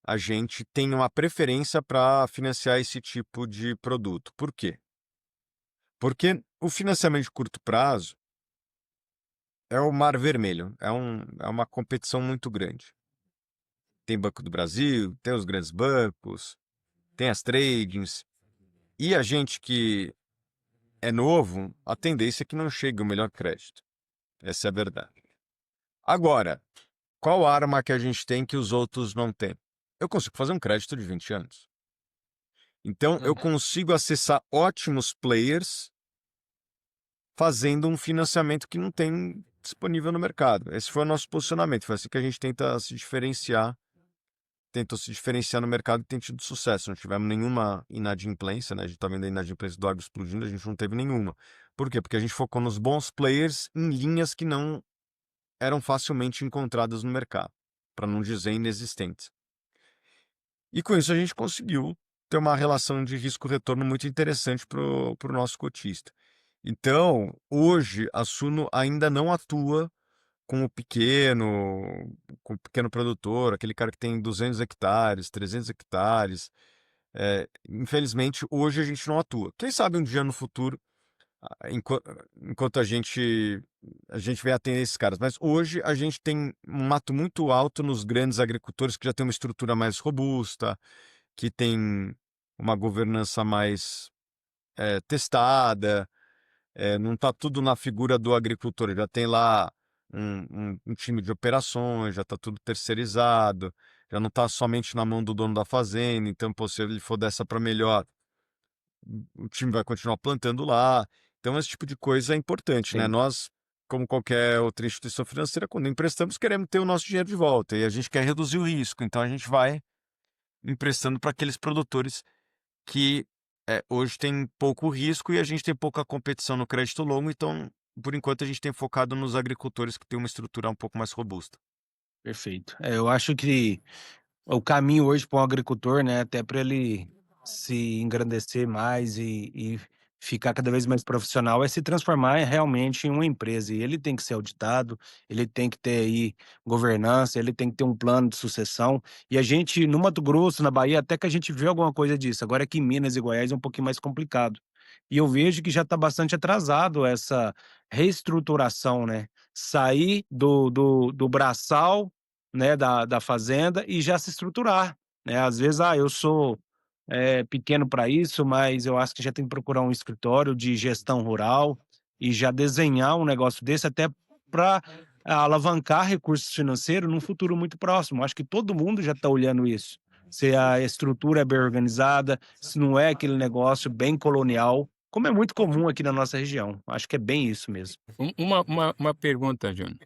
A gente tem uma preferência para financiar esse tipo de produto. Por quê? Porque o financiamento de curto prazo é o mar vermelho, é uma competição muito grande. Tem Banco do Brasil, tem os grandes bancos, tem as tradings. E a gente que é novo, a tendência é que não chegue o melhor crédito. Essa é a verdade. Agora, qual arma que a gente tem que os outros não têm? Eu consigo fazer um crédito de 20 anos. Então, eu consigo acessar ótimos players fazendo um financiamento que não tem disponível no mercado. Esse foi o nosso posicionamento. Foi assim que a gente tentou se diferenciar no mercado e tem tido sucesso. Não tivemos nenhuma inadimplência, né? A gente tá vendo a inadimplência do agro explodindo, a gente não teve nenhuma. Por quê? Porque a gente focou nos bons players em linhas que não eram facilmente encontradas no mercado, para não dizer inexistentes. E com isso a gente conseguiu ter uma relação de risco-retorno muito interessante para o nosso cotista. Então, hoje, a Suno ainda não atua com o pequeno produtor, aquele cara que tem 200 hectares, 300 hectares. Infelizmente, hoje a gente não atua. Quem sabe um dia no futuro, enquanto a gente vem atender esses caras. Mas hoje a gente tem um mato muito alto nos grandes agricultores que já tem uma estrutura mais robusta, que tem uma governança mais testada, não está tudo na figura do agricultor. Já tem lá um time de operações, já está tudo terceirizado, já não está somente na mão do dono da fazenda, então, pô, se ele for dessa para melhor, o time vai continuar plantando lá. Então, esse tipo de coisa é importante, né? Sim. Nós, como qualquer outra instituição financeira, quando emprestamos, queremos ter o nosso dinheiro de volta e a gente quer reduzir o risco, então a gente vai emprestando para aqueles produtores que hoje tem pouco risco e a gente tem pouca competição no crédito longo, então, por enquanto, a gente tem focado nos agricultores que têm uma estrutura um pouco mais robusta. Perfeito. Eu acho que o caminho hoje para um agricultor, né, até para ele se engrandecer mais e ficar cada vez mais profissional, é se transformar realmente em uma empresa. E ele tem que ser auditado, ele tem que ter aí governança, ele tem que ter um plano de sucessão. E a gente, no Mato Grosso, na Bahia, até que a gente vê alguma coisa disso. Agora aqui em Minas e Goiás é um pouquinho mais complicado. E eu vejo que já está bastante atrasado essa reestruturação, né? Sair do braçal, né, da fazenda e já se estruturar, né. Às vezes, eu sou, pequeno para isso, mas eu acho que já tem que procurar um escritório de gestão rural e já desenhar um negócio desse até para alavancar recursos financeiros num futuro muito próximo. Acho que todo mundo já está olhando isso. Se a estrutura é bem organizada, se não é aquele negócio bem colonial, como é muito comum aqui na nossa região. Acho que é bem isso mesmo. Uma pergunta, Júnior.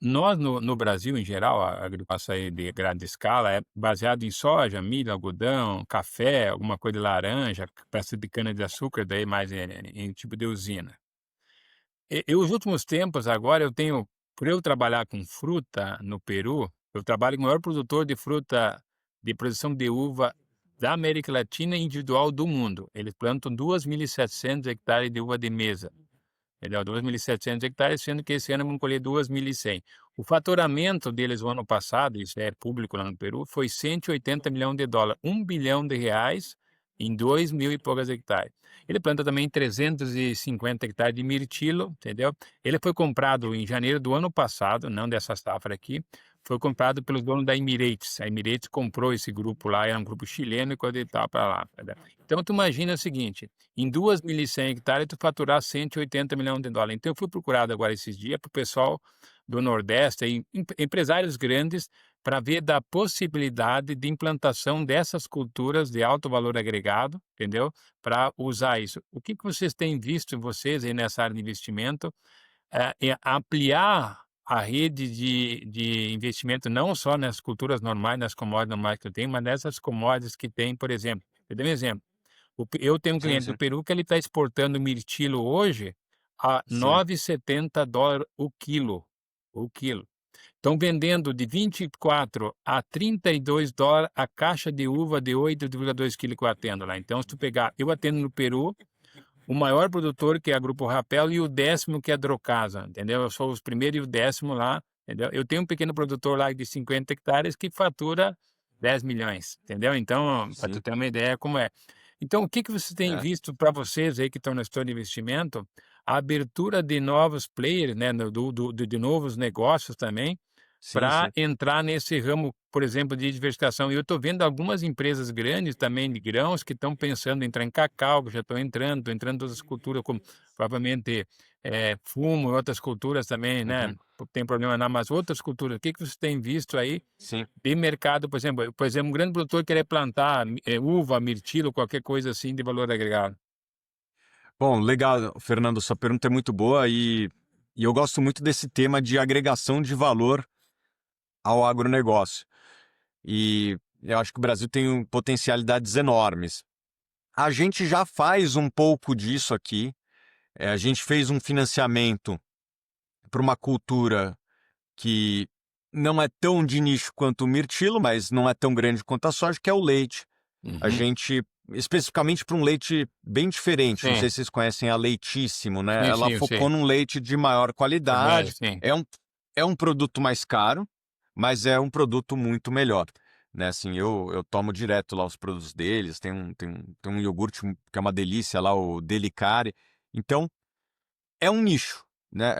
Nós no Brasil, em geral, a agricultura aí de grande escala é baseado em soja, milho, algodão, café, alguma coisa de laranja, pedaço de cana-de-açúcar, daí mais em tipo de usina. Os últimos tempos agora eu tenho por eu trabalhar com fruta no Peru, eu trabalho com o maior produtor de fruta de produção de uva da América Latina e individual do mundo. Eles plantam 2.700 hectares de uva de mesa. Ele deu 2.700 hectares, sendo que esse ano vão colher 2.100. O faturamento deles o ano passado, isso é público lá no Peru, foi 180 milhões de dólares, 1 bilhão de reais em 2.000 e poucas hectares. Ele planta também 350 hectares de mirtilo, entendeu? Ele foi comprado em janeiro do ano passado, não dessa safra aqui, foi comprado pelos donos da Emirates. A Emirates comprou esse grupo lá, era um grupo chileno, e quando ele estava para lá. Entendeu? Então, tu imagina o seguinte, em 2.100 hectares, tu faturar 180 milhões de dólares. Então, eu fui procurado agora esses dias para o pessoal do Nordeste, empresários grandes, para ver da possibilidade de implantação dessas culturas de alto valor agregado, entendeu? Para usar isso. O que vocês têm visto, vocês aí nessa área de investimento, é ampliar a rede de investimento, não só nas culturas normais, nas commodities normais que eu tenho, mas nessas commodities que tem, por exemplo, eu dei um exemplo. Eu tenho um Sim, cliente do sim, Peru que ele está exportando mirtilo hoje a sim. 9,70 dólares o quilo. O quilo. Estão vendendo de 24 a 32 dólares a caixa de uva de 8,2 quilos que eu atendo lá. Então, se tu pegar, eu atendo no Peru, o maior produtor, que é a Grupo Rapel, e o 10º, que é a Drocasa, entendeu? Eu sou os primeiros e o 10º lá, entendeu? Eu tenho um pequeno produtor lá de 50 hectares que fatura 10 milhões, entendeu? Então, para tu Sim. ter uma ideia como é. Então, o que você tem É. visto para vocês aí que estão no setor de investimento, a abertura de novos players, né, de novos negócios também, Sim, para sim. entrar nesse ramo, por exemplo, de diversificação. E eu estou vendo algumas empresas grandes também de grãos que estão pensando em entrar em cacau, que já estão entrando em outras culturas, como provavelmente fumo e outras culturas também, né? Uhum. Tem problema não, mas outras culturas. O que você tem visto aí Sim. de mercado, por exemplo? Por exemplo, um grande produtor querer plantar uva, mirtilo, qualquer coisa assim de valor agregado. Bom, legal, Fernando, sua pergunta é muito boa e eu gosto muito desse tema de agregação de valor ao agronegócio. E eu acho que o Brasil tem potencialidades enormes. A gente já faz um pouco disso aqui. A gente fez um financiamento para uma cultura que não é tão de nicho quanto o mirtilo, mas não é tão grande quanto a soja, que é o leite. A Uhum. gente, especificamente para um leite bem diferente, não Sim, sei se vocês conhecem a Leitíssimo, né? sim, Ela sim, eu focou sei. num leite de maior De médio, qualidade. sim. É um produto mais caro, mas é um produto muito melhor. Né? Assim, eu tomo direto lá os produtos deles, tem um iogurte que é uma delícia lá, o Delicare. Então, é um nicho, né?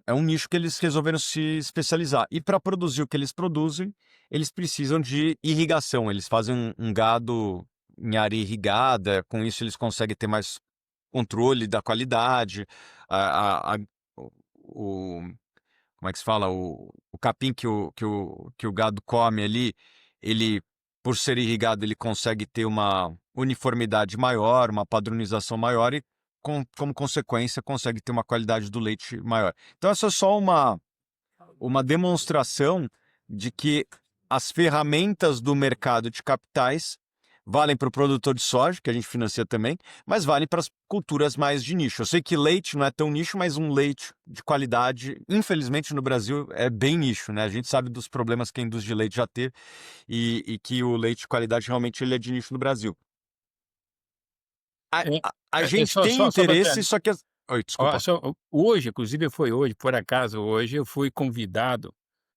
É um nicho que eles resolveram se especializar. E para produzir o que eles produzem, eles precisam de irrigação. Eles fazem um gado em área irrigada, com isso eles conseguem ter mais controle da qualidade. A- a- a- como é que se fala? O capim que o gado come ali, ele, por ser irrigado, ele consegue ter uma uniformidade maior, uma padronização maior e, como consequência, consegue ter uma qualidade do leite maior. Então, essa é só uma demonstração de que as ferramentas do mercado de capitais valem para o produtor de soja, que a gente financia também, mas valem para as culturas mais de nicho. Eu sei que leite não é tão nicho, mas um leite de qualidade, infelizmente no Brasil, é bem nicho, né? A gente sabe dos problemas que a indústria de leite já teve e que o leite de qualidade realmente ele é de nicho no Brasil. A, É, a gente só, tem só para interesse, só que... Oi, desculpa. hoje, inclusive foi hoje, por acaso, hoje eu fui convidado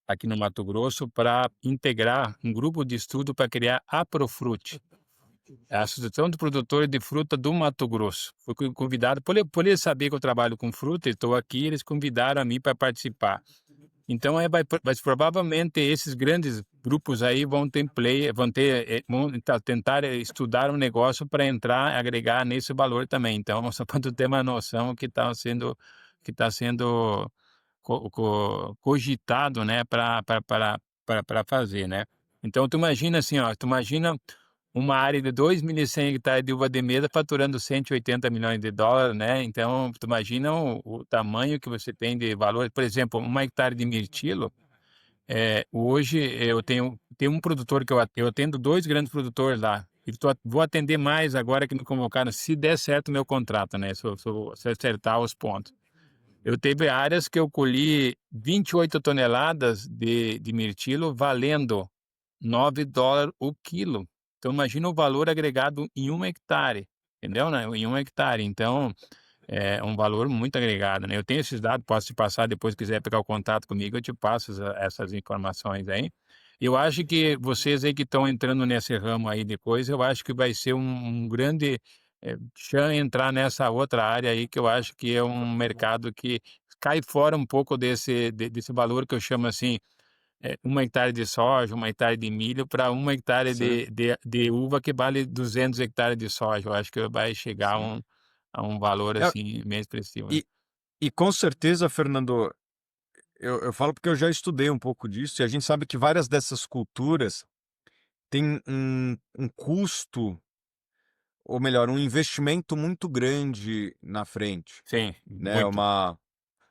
aqui no Mato Grosso para integrar um grupo de estudo para criar a Profrute. É a Associação de Produtores de Fruta do Mato Grosso. Fui convidado, por eles saber que eu trabalho com fruta, estou aqui, eles convidaram a mim para participar. Então, mas provavelmente esses grandes grupos aí vão tentar estudar um negócio para entrar, agregar nesse valor também. Então, só para tu ter uma noção que está sendo cogitado, né, para fazer, né. Então tu imagina assim, ó, tu imagina uma área de 2.100 hectares de uva de mesa faturando US$ 180 milhões, né, então tu imagina o tamanho que você tem de valor. Por exemplo, 1 hectare de mirtilo, hoje eu tenho um produtor que eu atendo 2 grandes produtores lá, e vou atender mais agora que me convocaram, se der certo o meu contrato, né, se eu acertar os pontos. Eu teve áreas que eu colhi 28 toneladas de mirtilo valendo US$ 9 o quilo. Então imagina o valor agregado em 1 hectare, entendeu, né, em 1 hectare. Então, é um valor muito agregado, né. Eu tenho esses dados, posso te passar depois, se quiser pegar o contato comigo, eu te passo essas informações aí. Eu acho que vocês aí que estão entrando nesse ramo aí de coisa, eu acho que vai ser um grande, chã entrar nessa outra área aí, que eu acho que é um mercado que cai fora um pouco desse valor que eu chamo assim, 1 hectare de soja, 1 hectare de milho para 1 hectare Sim, de uva que vale 200 hectares de soja. Eu acho que vai chegar a sim. um valor, É, assim, bem expressivo, né. e, e com certeza, Fernando, eu falo porque eu já estudei um pouco disso e a gente sabe que várias dessas culturas têm um custo, ou melhor, um investimento muito grande na frente, Sim, né? muito.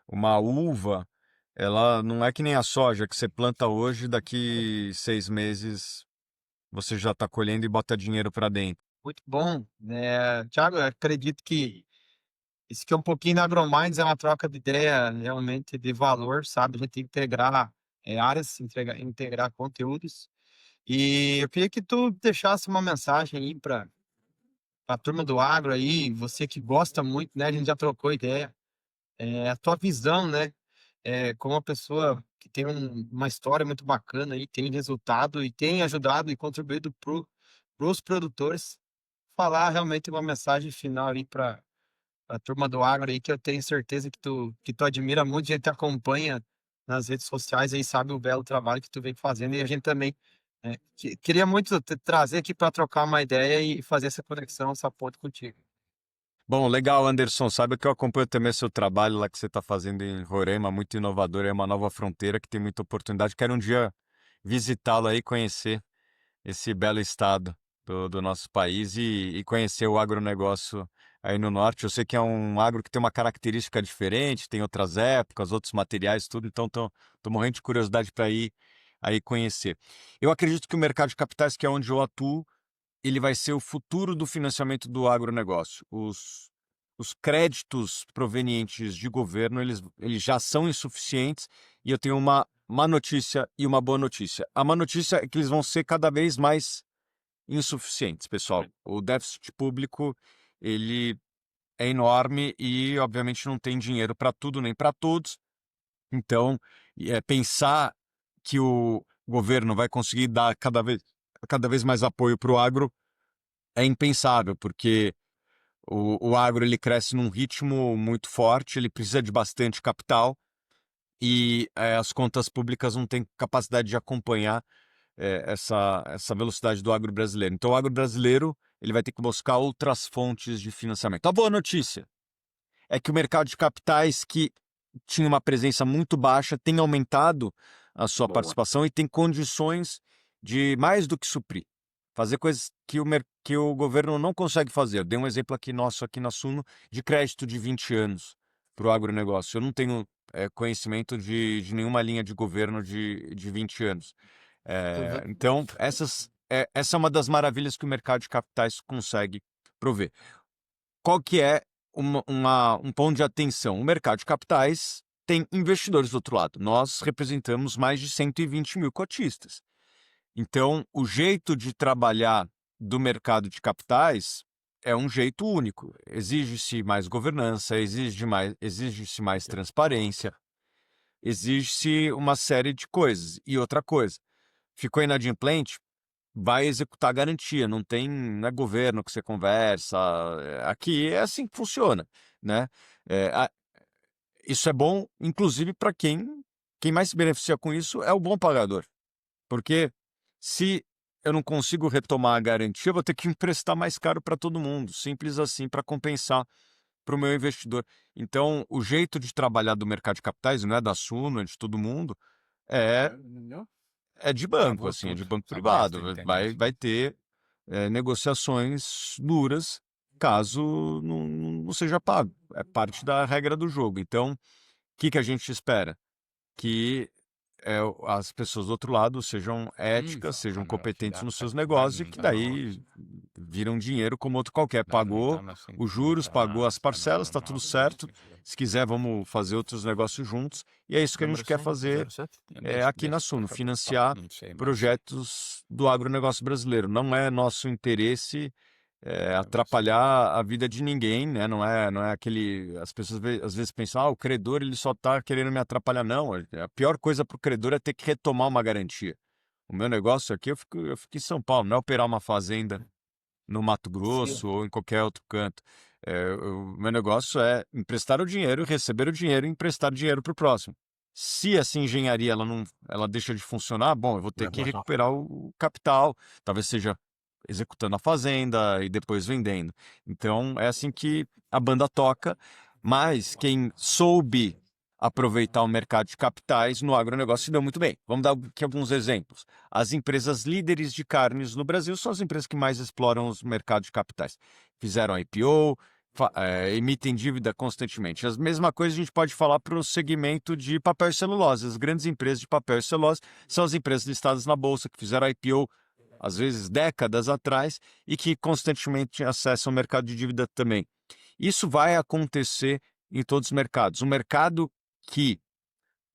Uma uva, ela não é que nem a soja que você planta hoje, daqui 6 meses você já está colhendo e bota dinheiro para dentro. Muito bom, né, Thiago, eu acredito que isso que é um pouquinho da AgroMinds, é uma troca de ideia realmente de valor, sabe? A gente integrar, áreas, integrar conteúdos. E eu queria que tu deixasse uma mensagem aí para a turma do agro aí, você que gosta muito, né? A gente já trocou ideia, a tua visão, né? Como uma pessoa que tem uma história muito bacana aí, tem resultado e tem ajudado e contribuído para os produtores, falar realmente uma mensagem final aí para a turma do agro aí, que eu tenho certeza que tu admira muito, a gente acompanha nas redes sociais aí, sabe o belo trabalho que tu vem fazendo, e a gente também, queria muito te trazer aqui para trocar uma ideia e fazer essa conexão, essa ponte contigo. Bom, legal, Anderson. Sabe que eu acompanho também seu trabalho lá que você está fazendo em Roraima, muito inovador, é uma nova fronteira que tem muita oportunidade. Quero um dia visitá-lo aí, conhecer esse belo estado do nosso país e conhecer o agronegócio aí no norte. Eu sei que é um agro que tem uma característica diferente, tem outras épocas, outros materiais, tudo, então tô morrendo de curiosidade para ir aí conhecer. Eu acredito que o mercado de capitais, que é onde eu atuo, ele vai ser o futuro do financiamento do agronegócio. Os créditos provenientes de governo, eles já são insuficientes e eu tenho uma má notícia e uma boa notícia. A má notícia é que eles vão ser cada vez mais insuficientes, pessoal. O déficit público, ele é enorme e, obviamente, não tem dinheiro para tudo nem para todos. Então, pensar que o governo vai conseguir dar cada vez mais apoio para o agro é impensável, porque o agro ele cresce num ritmo muito forte, ele precisa de bastante capital e as contas públicas não têm capacidade de acompanhar essa velocidade do agro brasileiro. Então, o agro brasileiro ele vai ter que buscar outras fontes de financiamento. A boa notícia é que o mercado de capitais, que tinha uma presença muito baixa, tem aumentado a sua Boa. participação e tem condições de mais do que suprir. Fazer coisas que o governo não consegue fazer. Eu dei um exemplo aqui nosso, aqui na Suno, de crédito de 20 anos para o agronegócio. Eu não tenho conhecimento de nenhuma linha de governo de 20 anos. Então, essa é uma das maravilhas que o mercado de capitais consegue prover. Qual que é um ponto de atenção? O mercado de capitais tem investidores do outro lado. Nós representamos mais de 120 mil cotistas. Então, o jeito de trabalhar do mercado de capitais é um jeito único. Exige-se mais governança, exige-se mais transparência, exige-se uma série de coisas. E outra coisa, ficou inadimplente, vai executar a garantia, não é governo que você conversa, aqui é assim que funciona, né? Isso é bom, inclusive, para quem mais se beneficia com isso é o bom pagador, porque se eu não consigo retomar a garantia, eu vou ter que emprestar mais caro para todo mundo, simples assim, para compensar para o meu investidor. Então, o jeito de trabalhar do mercado de capitais, não é da Suno, é de todo mundo, é de banco, Travou assim, é de tudo. banco Só privado. presta internet. Vai ter negociações duras caso não seja pago. É parte da regra do jogo. Então, o que a gente espera? Que as pessoas do outro lado sejam éticas, sejam competentes nos seus negócios e que daí viram dinheiro como outro qualquer. Pagou os juros, pagou as parcelas, está tudo certo. Se quiser, vamos fazer outros negócios juntos. E é isso que a gente quer fazer aqui na Suno, financiar projetos do agronegócio brasileiro. Não é nosso interesse atrapalhar a vida de ninguém, né? Não é aquele... As pessoas às vezes pensam, o credor ele só está querendo me atrapalhar. Não, a pior coisa para o credor é ter que retomar uma garantia. O meu negócio aqui, eu fico em São Paulo, não é operar uma fazenda no Mato Grosso ou em qualquer outro canto. O meu negócio é emprestar o dinheiro, receber o dinheiro e emprestar dinheiro para o próximo. Se essa engenharia ela deixa de funcionar, bom, eu vou ter que recuperar o capital, talvez seja executando a fazenda e depois vendendo. Então, é assim que a banda toca, mas quem soube aproveitar o mercado de capitais no agronegócio se deu muito bem. Vamos dar aqui alguns exemplos. As empresas líderes de carnes no Brasil são as empresas que mais exploram os mercados de capitais. Fizeram IPO, emitem dívida constantemente. A mesma coisa a gente pode falar para o segmento de papel e celulose. As grandes empresas de papel e celulose são as empresas listadas na Bolsa, que fizeram IPO às vezes décadas atrás, e que constantemente acessam o mercado de dívida também. Isso vai acontecer em todos os mercados. Um mercado que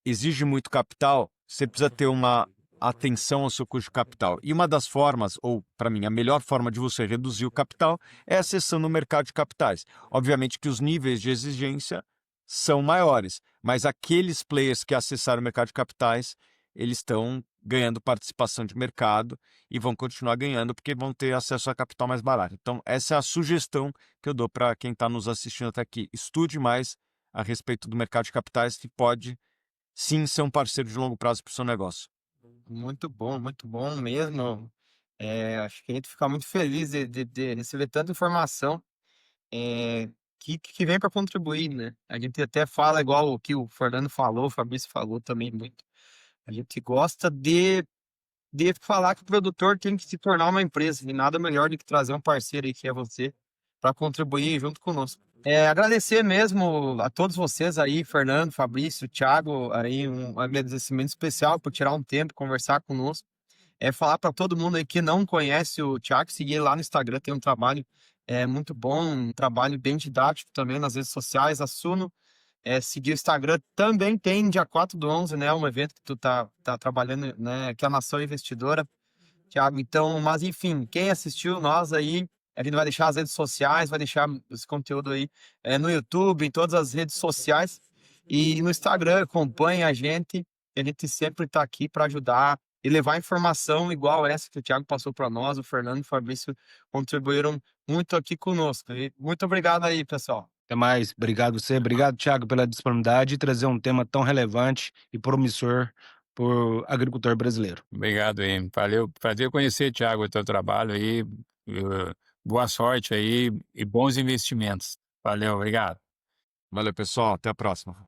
exige muito capital, você precisa ter uma atenção ao seu custo de capital. E uma das formas, ou para mim, a melhor forma de você reduzir o capital é acessando o mercado de capitais. Obviamente que os níveis de exigência são maiores, mas aqueles players que acessaram o mercado de capitais, eles estão ganhando participação de mercado e vão continuar ganhando porque vão ter acesso a capital mais barato. Então, essa é a sugestão que eu dou para quem está nos assistindo até aqui. Estude mais a respeito do mercado de capitais, que pode sim ser um parceiro de longo prazo para o seu negócio. Muito bom mesmo. Acho que a gente fica muito feliz de receber tanta informação que vem para contribuir, né? A gente até fala igual o que o Fernando falou, o Fabrício falou também muito. A gente gosta de falar que o produtor tem que se tornar uma empresa, e nada melhor do que trazer um parceiro aí que é você para contribuir junto conosco. Agradecer mesmo a todos vocês aí, Fernando, Fabrício, Thiago, aí um agradecimento especial por tirar um tempo, conversar conosco. Falar para todo mundo aí que não conhece o Thiago, seguir ele lá no Instagram, tem um trabalho muito bom, um trabalho bem didático também nas redes sociais, a Suno. Seguir o Instagram também tem dia 4/11, né? Um evento que tu tá trabalhando, né? Que é a Nação Investidora, Thiago. Então, mas enfim, quem assistiu nós aí, a gente vai deixar as redes sociais, vai deixar esse conteúdo aí no YouTube, em todas as redes sociais e no Instagram. Acompanhe a gente sempre está aqui para ajudar e levar informação igual essa que o Thiago passou para nós, o Fernando e o Fabrício contribuíram muito aqui conosco. E muito obrigado aí, pessoal. Até mais. Obrigado você. Obrigado, Thiago, pela disponibilidade de trazer um tema tão relevante e promissor para o agricultor brasileiro. Obrigado aí. Valeu. Prazer conhecer, Thiago, o teu trabalho aí. Boa sorte aí e bons investimentos. Valeu, obrigado. Valeu, pessoal. Até a próxima.